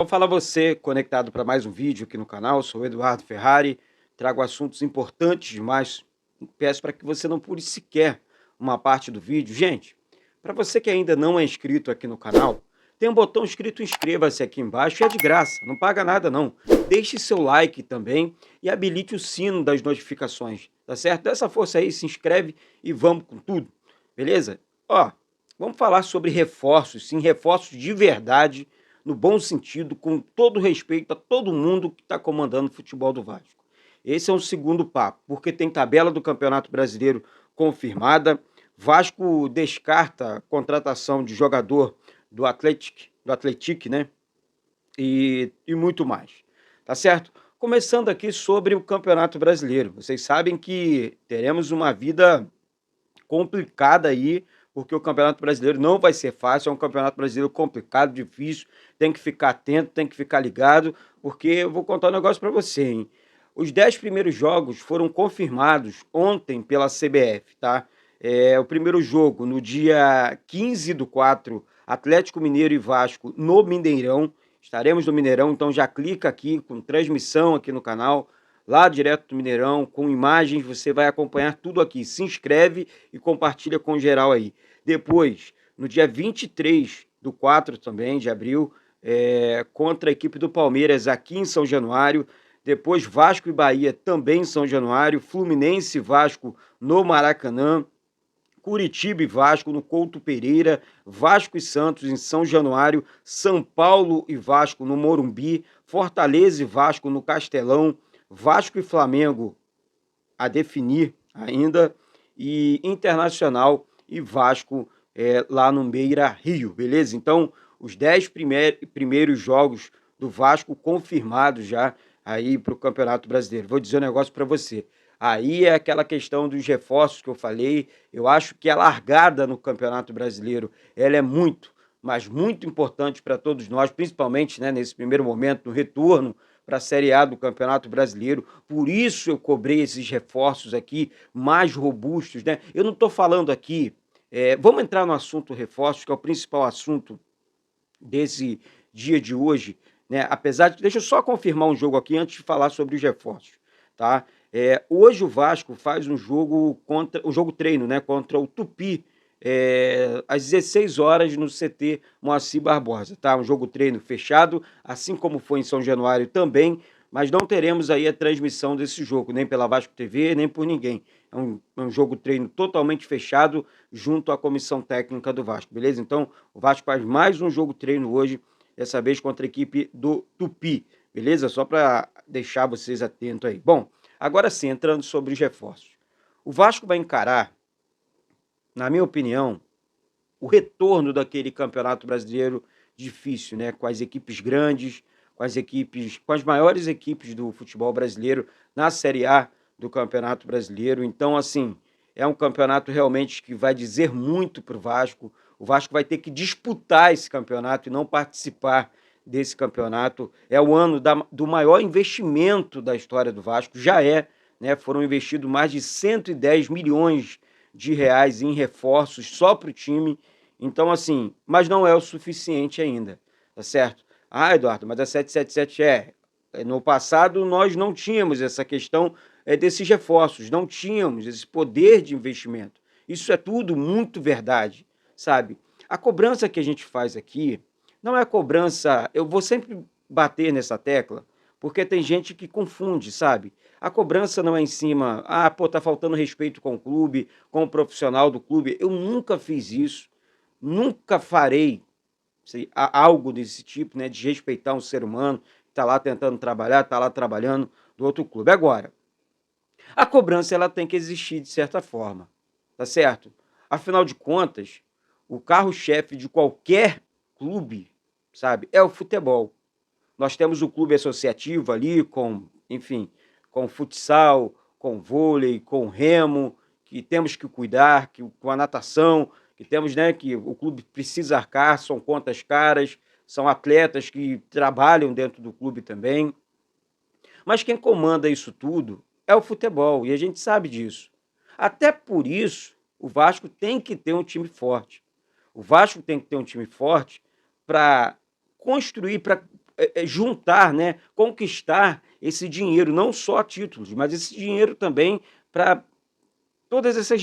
Vou falar você conectado para mais um vídeo aqui no canal. Sou o Eduardo Ferrari, trago assuntos importantes demais. Peço para que você não pule sequer uma parte do vídeo. Gente, para você que ainda não é inscrito aqui no canal, tem um botão escrito inscreva-se aqui embaixo e é de graça, não paga nada não. Deixe seu like também e habilite o sino das notificações, tá certo? Dá essa força aí, se inscreve e vamos com tudo, beleza? Ó, vamos falar sobre reforços, sim, reforços de verdade, no bom sentido, com todo respeito a todo mundo que está comandando o futebol do Vasco. Esse é um segundo papo, porque tem tabela do Campeonato Brasileiro confirmada. Vasco descarta a contratação de jogador do Atlético, né? E muito mais. Tá certo? Começando aqui sobre o Campeonato Brasileiro. Vocês sabem que teremos uma vida complicada aí, porque o Campeonato Brasileiro não vai ser fácil, é um Campeonato Brasileiro complicado, difícil, tem que ficar atento, tem que ficar ligado, porque eu vou contar um negócio para você, hein? Os 10 primeiros jogos foram confirmados ontem pela CBF, tá? O primeiro jogo, no dia 15/4, Atlético Mineiro e Vasco no Mineirão. Estaremos no Mineirão, então já clica aqui com transmissão aqui no canal, lá direto do Mineirão, com imagens, você vai acompanhar tudo aqui. Se inscreve e compartilha com geral aí. Depois, no dia 23/4 também, de abril, contra a equipe do Palmeiras aqui em São Januário. Depois, Vasco e Bahia também em São Januário. Fluminense e Vasco no Maracanã. Curitiba e Vasco no Couto Pereira, Vasco e Santos em São Januário, São Paulo e Vasco no Morumbi, Fortaleza e Vasco no Castelão, Vasco e Flamengo a definir ainda, e Internacional e Vasco lá no Beira Rio, beleza? Então, os 10 primeiros jogos do Vasco confirmados já aí para o Campeonato Brasileiro. Vou dizer um negócio para você. Aí é aquela questão dos reforços que eu falei. Eu acho que a largada no Campeonato Brasileiro ela é muito, mas muito importante para todos nós, principalmente, né, nesse primeiro momento, no retorno para a Série A do Campeonato Brasileiro. Por isso eu cobrei esses reforços aqui mais robustos, né? Eu não estou falando aqui. Vamos entrar no assunto reforços, que é o principal assunto desse dia de hoje, né? Apesar de. Deixa eu só confirmar um jogo aqui antes de falar sobre os reforços, tá? Hoje o Vasco faz um jogo treino, né? Contra o Tupi, às 16 horas no CT Moacir Barbosa, tá? Um jogo treino fechado, assim como foi em São Januário também, mas não teremos aí a transmissão desse jogo, nem pela Vasco TV, nem por ninguém. É um jogo treino totalmente fechado junto à comissão técnica do Vasco, beleza? Então, o Vasco faz mais um jogo treino hoje, dessa vez contra a equipe do Tupi, beleza? Só para deixar vocês atentos aí. Bom, agora sim, entrando sobre os reforços. O Vasco vai encarar, na minha opinião, o retorno daquele campeonato brasileiro difícil, né? Com as equipes grandes, com as maiores equipes do futebol brasileiro na Série A do Campeonato Brasileiro. Então, assim, é um campeonato realmente que vai dizer muito para o Vasco. O Vasco vai ter que disputar esse campeonato e não participar desse campeonato. É o ano do maior investimento da história do Vasco, já né? Foram investidos mais de 110 milhões de reais em reforços só para o time. Então, assim, mas não é o suficiente ainda, tá certo? Ah, Eduardo, mas a 777 no passado nós não tínhamos essa questão desses reforços, não tínhamos esse poder de investimento. Isso é tudo muito verdade, sabe? A cobrança que a gente faz aqui não é a cobrança. Eu vou sempre bater nessa tecla, porque tem gente que confunde, sabe? A cobrança não é em cima, pô, tá faltando respeito com o clube, com o profissional do clube. Eu nunca fiz isso, nunca farei algo desse tipo, né? De respeitar um ser humano que tá lá tentando trabalhar, tá lá trabalhando do outro clube. Agora, a cobrança ela tem que existir de certa forma, tá certo? Afinal de contas, o carro-chefe de qualquer clube, sabe, é o futebol. Nós temos o clube associativo ali com, enfim, com futsal, com vôlei, com remo, que temos que cuidar, com a natação, que temos, né, que o clube precisa arcar, são contas caras, são atletas que trabalham dentro do clube também. Mas quem comanda isso tudo é o futebol, e a gente sabe disso. Até por isso, o Vasco tem que ter um time forte. O Vasco tem que ter um time forte para construir, para juntar, né, conquistar esse dinheiro, não só títulos, mas esse dinheiro também para todas essas